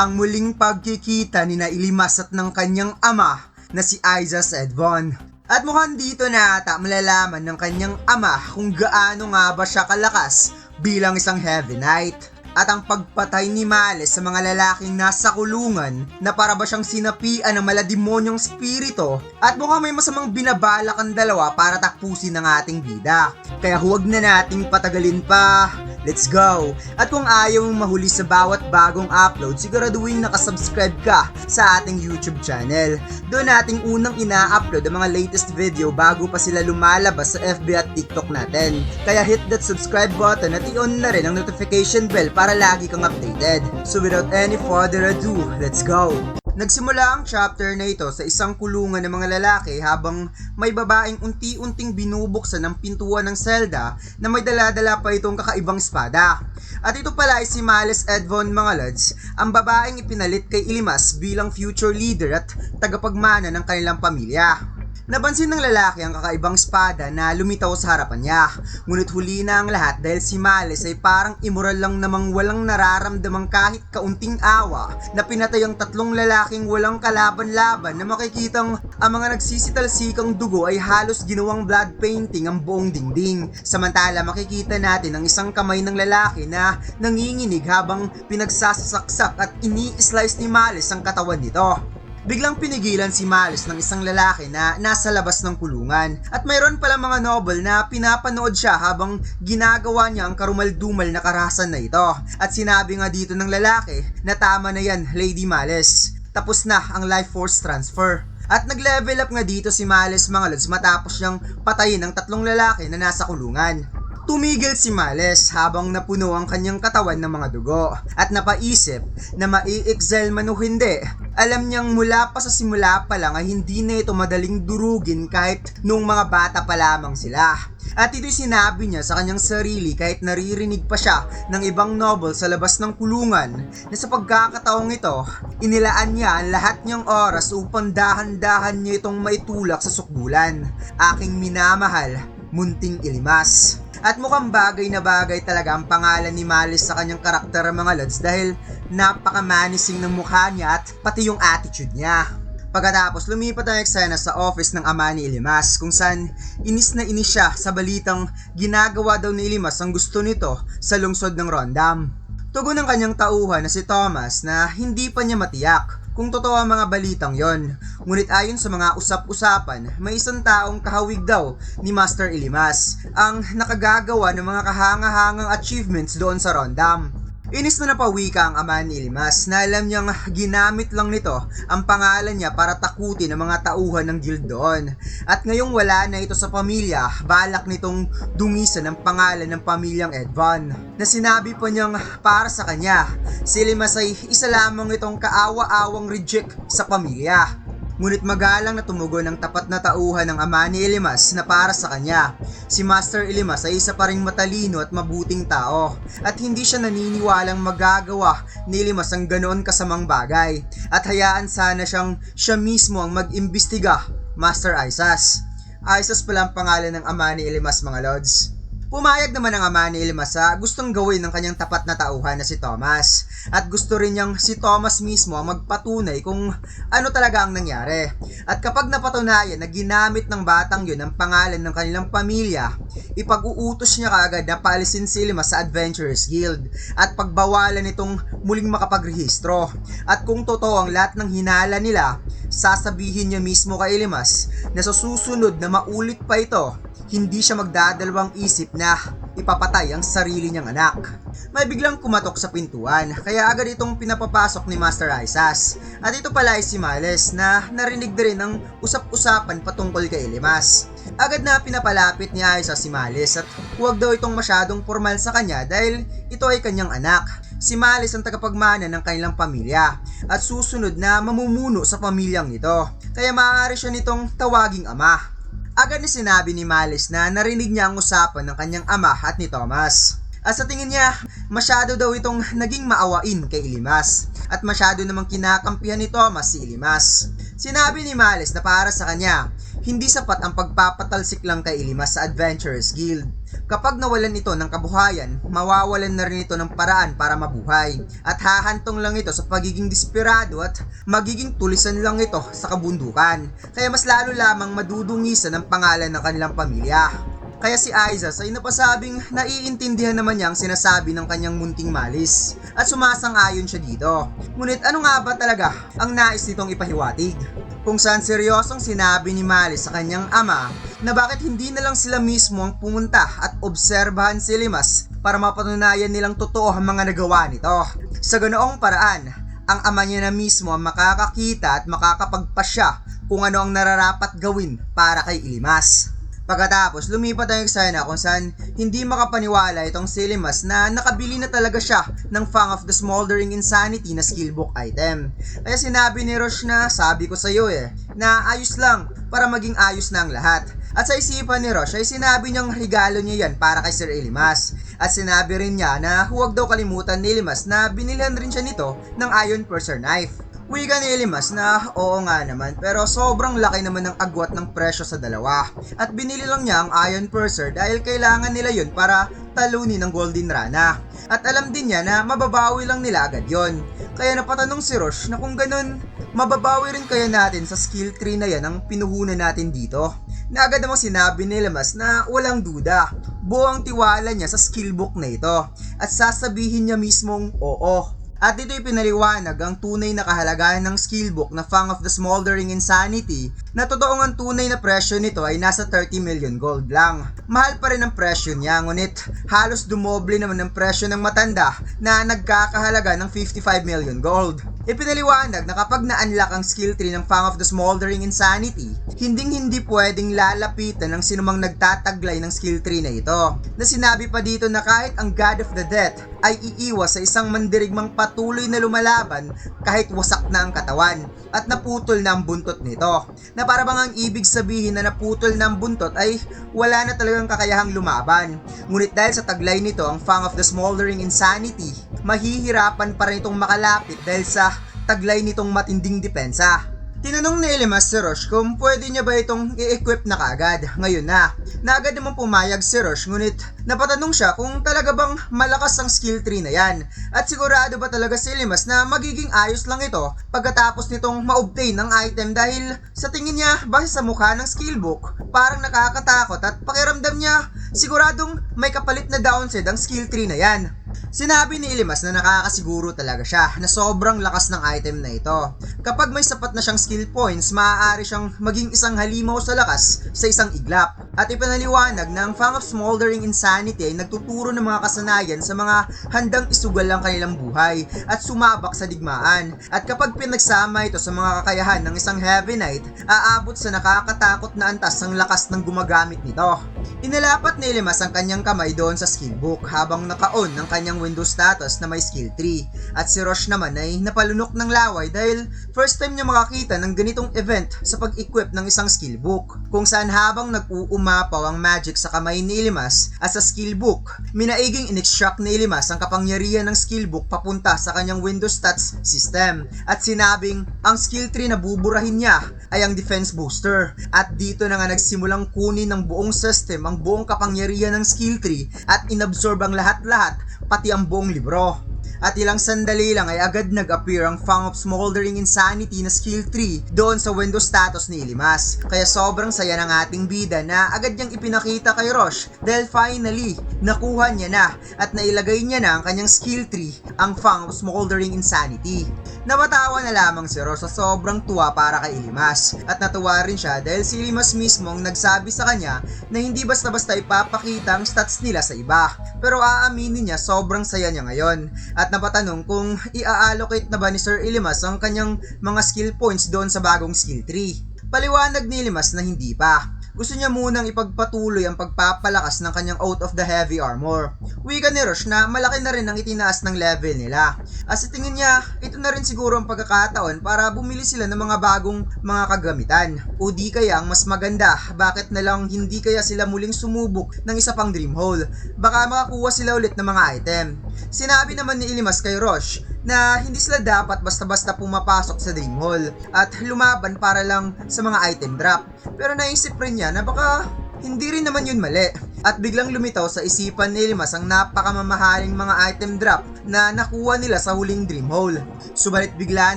ang muling pagkikita ni Ilimas at ng kanyang ama na si Aiza Edvon. At mukhang dito na ata malalaman ng kanyang ama kung gaano nga ba siya kalakas bilang isang Heavy Knight. At ang pagpatay ni Malice sa mga lalaking nasa kulungan na para ba siyang sinapian ng malademonyong spirito at mukhang may masamang binabalak ang dalawa para takpusin ang ating bida. Kaya huwag na nating patagalin pa. Let's go! At kung ayaw mong mahuli sa bawat bagong upload, siguraduhin nakasubscribe ka sa ating YouTube channel. Doon nating unang ina-upload ang mga latest video bago pa sila lumalabas sa FB at TikTok natin. Kaya hit that subscribe button at i-on na rin ang notification bell para lagi kang updated. So without any further ado, let's go! Nagsimula ang chapter na ito sa isang kulungan ng mga lalaki habang may babaeng unti-unting binubuksan ng pintuan ng selda na may dala-dala pa itong kakaibang espada. At ito pala ay si Malice Edvon mga lods, ang babaeng ipinalit kay Ilimas bilang future leader at tagapagmana ng kanilang pamilya. Napansin ng lalaki ang kakaibang espada na lumitaw sa harapan niya, ngunit huli na ang lahat dahil si Malice ay parang immoral lang namang walang nararamdamang kahit kaunting awa na pinatay ang tatlong lalaking walang kalaban-laban na makikitang ang mga nagsisitalsikang dugo ay halos ginawang blood painting ang buong dingding. Samantala makikita natin ang isang kamay ng lalaki na nanginginig habang pinagsasaksak at ini-slice ni Malice ang katawan nito. Biglang pinigilan si Malice ng isang lalaki na nasa labas ng kulungan at mayroon pala mga noble na pinapanood siya habang ginagawa niya ang karumal-dumal na karahasan na ito. At sinabi nga dito ng lalaki na tama na yan, Lady Malice. Tapos na ang life force transfer. At nag-level up nga dito si Malice mga lods matapos niyang patayin ang tatlong lalaki na nasa kulungan. Tumigil si Malice habang napuno ang kanyang katawan ng mga dugo at napaisip na mai-exile man o hindi. Alam niyang mula pa sa simula pa lang ay hindi na ito madaling durugin kahit nung mga bata pa lamang sila. At ito'y sinabi niya sa kanyang sarili kahit naririnig pa siya ng ibang noble sa labas ng kulungan na sa pagkakataong ito, inilaan niya ang lahat niyang oras upang dahan-dahan niya itong maitulak sa sukdulan. Aking minamahal, Munting Ilimas. At mukhang bagay na bagay talaga ang pangalan ni Malice sa kanyang karakter mga lods dahil napakamanising ng mukha niya at pati yung attitude niya. Pagkatapos lumipat ang eksena sa office ng ama ni Ilimas kung saan inis na inis siya sa balitang ginagawa daw ni Ilimas ang gusto nito sa lungsod ng Rondam. Tugon ng kanyang tauhan na si Thomas na hindi pa niya matiyak kung totoo ang mga balitang yon. Ngunit ayon sa mga usap-usapan, may isang taong kahawig daw ni Master Ilimas ang nakagagawa ng mga kahanga-hangang achievements doon sa Rondam. Inis na napawika ang ama ni Ilimas na alam niyang ginamit lang nito ang pangalan niya para takutin ang mga tauhan ng guild doon. At ngayong wala na ito sa pamilya, balak nitong dungisan ang pangalan ng pamilyang Edvon. Na sinabi pa niyang para sa kanya, si Ilimas ay isa lamang itong kaawa-awang reject sa pamilya. Ngunit magalang na tumugon ang tapat na tauhan ng ama ni Ilimas na para sa kanya, si Master Ilimas ay isa pa ring matalino at mabuting tao at hindi siya naniniwalang magagawa ni Ilimas ang ganoon kasamang bagay at hayaan sana siyang siya mismo ang mag-imbestiga, Master Aisas. Aisas pala ang pangalan ng ama ni Ilimas mga lods. Pumayag naman ang ama ni Ilimas sa gustong gawin ng kanyang tapat na tauhan na si Thomas at gusto rin niyang si Thomas mismo ang magpatunay kung ano talaga ang nangyari. At kapag napatunayan na ginamit ng batang yun ang pangalan ng kanilang pamilya, ipag-uutos niya kaagad na paalisin si Ilimas sa Adventurers Guild at pagbawalan itong muling makapagrehistro. At kung totoo ang lahat ng hinala nila, sasabihin niya mismo kay Ilimas na sa susunod na maulit pa ito, hindi siya magdadalawang isip na ipapatay ang sarili niyang anak. May biglang kumatok sa pintuan, kaya agad itong pinapapasok ni Master Aisas. At ito pala ay si Malice na narinig din ang usap-usapan patungkol kay Ilimas. Agad na pinapalapit ni Aisas si Malice at huwag daw itong masyadong formal sa kanya dahil ito ay kanyang anak. Si Malice ang tagapagmana ng kanilang pamilya at susunod na mamumuno sa pamilyang ito, kaya maaari siya nitong tawaging ama. Agad na sinabi ni Malice na narinig niya ang usapan ng kanyang ama at ni Thomas. At sa tingin niya, masyado daw itong naging maawain kay Ilimas at masyado namang kinakampihan ni Thomas si Ilimas. Sinabi ni Malice na para sa kanya, hindi sapat ang pagpapatalsik lang kay Ilimas sa Adventurers Guild. Kapag nawalan ito ng kabuhayan, mawawalan na rin ito ng paraan para mabuhay at hahantong lang ito sa pagiging desperado at magiging tulisan lang ito sa kabundukan. Kaya mas lalo lamang madudungisan ang pangalan ng kanilang pamilya. Kaya si Aizas ay napasabing naiintindihan naman niya ang sinasabi ng kanyang munting malis at sumasang-ayon siya dito. Ngunit ano nga ba talaga ang nais nitong ipahiwatig? Kung saan seryosong sinabi ni Malis sa kanyang ama na bakit hindi na lang sila mismo ang pumunta at obserbahan si Limas para mapatunayan nilang totoo ang mga nagawa nito. Sa ganoong paraan, ang ama niya na mismo ang makakakita at makakapagpasya kung ano ang nararapat gawin para kay Ilimas. Pagkatapos, lumipat ang eksena kung saan hindi makapaniwala itong si Limas na nakabili na talaga siya ng Fang of the Smoldering Insanity na skillbook item. Kaya sinabi ni Rosh na sabi ko sa iyo na ayos lang para maging ayos na ang lahat. At sa isipan ni Rosh ay sinabi niyang regalo niya yan para kay Sir Ilimas. At sinabi rin niya na huwag daw kalimutan ni Ilimas na binilhan rin siya nito ng Iron Purser Knife. Wika ni Ilimas na oo nga naman pero sobrang laki naman ng agwat ng presyo sa dalawa at binili lang niya ang Iron Purser dahil kailangan nila yun para talunin ng Golden Rana at alam din niya na mababawi lang nila agad yon. Kaya napatanong si Rosh na kung ganun mababawi rin kaya natin sa skill tree na yan ang pinuhunan natin dito. Na agad namang sinabi ni Ilimas na walang duda, buong tiwala niya sa skillbook na ito at sasabihin niya mismong oo. At dito'y pinaliwanag ang tunay na kahalagahan ng skillbook na Fang of the Smoldering Insanity na totoong ang tunay na presyo nito ay nasa 30 million gold lang. Mahal pa rin ang presyo niya ngunit halos dumoble naman ang presyo ng matanda na nagkakahalaga ng 55 million gold. Ipinaliwanag na kapag na-unlock ang skill tree ng Fang of the Smoldering Insanity, hindi pwedeng lalapitan ng sinumang nagtataglay ng skill tree na ito. Na sinabi pa dito na kahit ang God of the Death ay iiwas sa isang mandirigmang patuloy na lumalaban kahit wasak na ang katawan at naputol na ang buntot nito. Na para bang ang ibig sabihin na naputol na ang buntot ay wala na talagang kakayahang lumaban. Ngunit dahil sa taglay nito ang Fang of the Smoldering Insanity, mahihirapan pa rin itong makalapit dahil sa taglay nitong matinding depensa. Tinanong ni Ilimas si Rosh kung pwede niya ba itong i-equip na kaagad ngayon na. Agad naman pumayag si Rosh ngunit napatanong siya kung talaga bang malakas ang skill tree na yan at sigurado ba talaga si Ilimas na magiging ayos lang ito pagkatapos nitong ma-obtain ng item dahil sa tingin niya base sa mukha ng skillbook parang nakakatakot at pakiramdam niya siguradong may kapalit na downside ang skill tree na yan. Sinabi ni Ilimas na nakakasiguro talaga siya na sobrang lakas ng item na ito. Kapag may sapat na siyang skill points, maaari siyang maging isang halimaw sa lakas sa isang iglap. At ipinaliwanag na ang Fang of Smoldering Insanity ay nagtuturo ng mga kasanayan sa mga handang isugal ang kanilang buhay at sumabak sa digmaan. At kapag pinagsama ito sa mga kakayahan ng isang Heavy Knight, aabot sa nakakatakot na antas ng lakas ng gumagamit nito. Inalapat ni Ilimas ang kanyang kamay doon sa skillbook habang naka-on ng kanyang Windows status na may skill tree. At si Rosh naman ay napalunok ng laway dahil first time niya makakita ng ganitong event sa pag-equip ng isang skillbook. Kung saan habang nag-uumapaw ang magic sa kamay ni Ilimas at sa skillbook, minaiging in-extract ni Ilimas ang kapangyarihan ng skillbook papunta sa kanyang Windows stats system. At sinabing ang skill tree na buburahin niya ay ang defense booster. At dito na nga nagsimulang kunin ng buong system ang buong kapangyarihan ng skill tree at inabsorb ang lahat-lahat pati ang buong libro. At ilang sandali lang ay agad nag-appear ang Fang of Smoldering Insanity na skill tree doon sa Windows status ni Ilimas. Kaya sobrang saya ng ating bida na agad niyang ipinakita kay Rosh dahil finally nakuha niya na at nailagay niya na ang kanyang skill tree, ang Fang of Smoldering Insanity. Napatawa na lamang si Rosh sa sobrang tuwa para kay Ilimas at natuwa rin siya dahil si Ilimas mismo ang nagsabi sa kanya na hindi basta-basta ipapakita ang stats nila sa iba. Pero aaminin niya sobrang saya niya ngayon at napatanong kung i-allocate na ba ni Sir Ilimas ang kanyang mga skill points doon sa bagong skill tree. Paliwanag ni Ilimas na hindi pa. Gusto niya munang ipagpatuloy ang pagpapalakas ng kanyang Oath of the Heavy Armor. Wika ni Rosh na malaki na rin ang itinaas ng level nila. At sa tingin niya, ito na rin siguro ang pagkakataon para bumili sila ng mga bagong mga kagamitan. O di kaya ang mas maganda, bakit na lang hindi kaya sila muling sumubok ng isa pang Dream Hole? Baka makakuha sila ulit ng mga item. Sinabi naman ni Ilimas kay Rosh na hindi sila dapat basta-basta pumapasok sa Dream Hall at lumaban para lang sa mga item drop. Pero naisip rin niya na baka Hindi rin naman yun mali. At biglang lumitaw sa isipan ni Limas ang napakamamahaling mga item drop na nakuha nila sa huling dream hole. Subalit bigla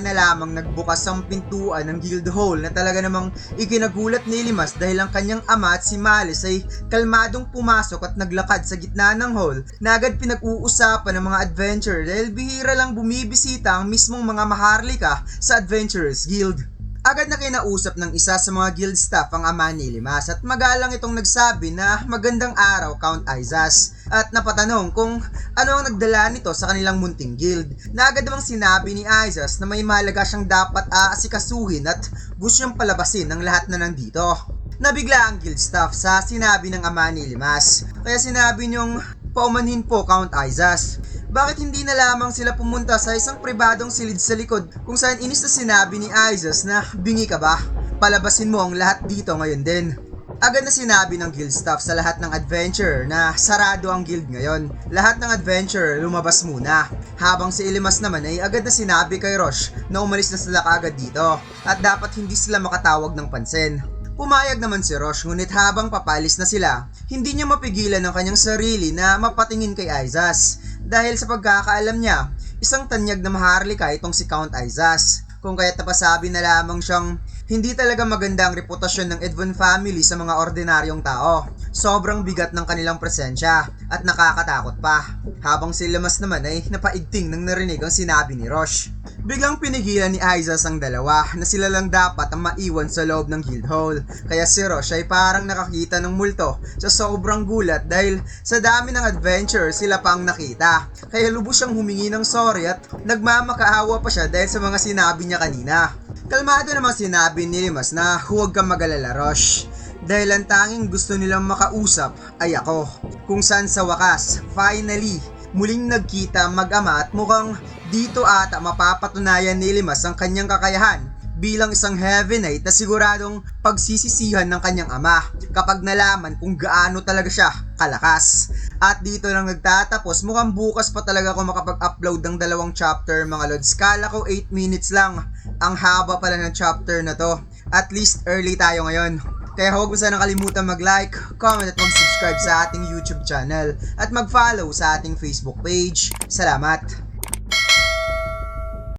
na lamang nagbukas ang pintuan ng guild hall na talaga namang ikinagulat ni Limas dahil ang kanyang ama at si Malice ay kalmadong pumasok at naglakad sa gitna ng hall na agad pinag-uusapan ng mga adventurer dahil bihira lang bumibisita ang mismong mga maharlika sa Adventurers Guild. Agad na kinausap ng isa sa mga guild staff ang ama ni Limas at magalang itong nagsabi na magandang araw Count Aizas at napatanong kung ano ang nagdala nito sa kanilang munting guild na agad namang sinabi ni Aizas na may mahalaga siyang dapat aasikasuhin at gusto niyang palabasin ng lahat na nandito. Nabigla ang guild staff sa sinabi ng ama ni Limas kaya sinabi niyong paumanhin po Count Aizas. Bakit hindi na lamang sila pumunta sa isang pribadong silid sa likod kung saan inis na sinabi ni Aizas na bingi ka ba? Palabasin mo ang lahat dito ngayon din. Agad na sinabi ng guild staff sa lahat ng adventurer na sarado ang guild ngayon. Lahat ng adventurer lumabas muna. Habang si Ilimas naman ay agad na sinabi kay Rosh na umalis na sila kaagad dito at dapat hindi sila makatawag ng pansin. Pumayag naman si Rosh ngunit habang papalis na sila, hindi niya mapigilan ang kanyang sarili na mapatingin kay Aizas. Dahil sa pagkakaalam niya, isang tanyag na maharlika itong si Count Aizas. Kung kaya't napasabi na lamang siyang hindi talaga maganda ang reputasyon ng Edvon family sa mga ordinaryong tao. Sobrang bigat ng kanilang presensya at nakakatakot pa. Habang si Limas naman ay napaigting nang narinig ang sinabi ni Rosh. Biglang pinigilan ni Aizas ang dalawa na sila lang dapat ang maiwan sa loob ng guild hall. Kaya si Rosh ay parang nakakita ng multo sa sobrang gulat dahil sa dami ng adventure sila pa ang nakita. Kaya lubos siyang humingi ng sorry at nagmamakaawa pa siya dahil sa mga sinabi niya kanina. Kalmado namang sinabi ni Limas na huwag kang mag-alala Rosh. Dahil ang tanging gusto nilang makausap ay ako. Kung saan sa wakas, finally, muling nagkita mag-ama at mukhang dito ata mapapatunayan ni Limas ang kanyang kakayahan bilang isang Heavy Knight na siguradong pagsisisihan ng kanyang ama kapag nalaman kung gaano talaga siya kalakas. At dito lang nagtatapos, mukhang bukas pa talaga ako makapag-upload ng 2 chapter mga lods. Kala ko 8 minutes lang, ang haba pala ng chapter na to. At least early tayo ngayon. Kaya huwag mo sana kalimutan mag-like, comment at mag-subscribe sa ating YouTube channel at mag-follow sa ating Facebook page. Salamat!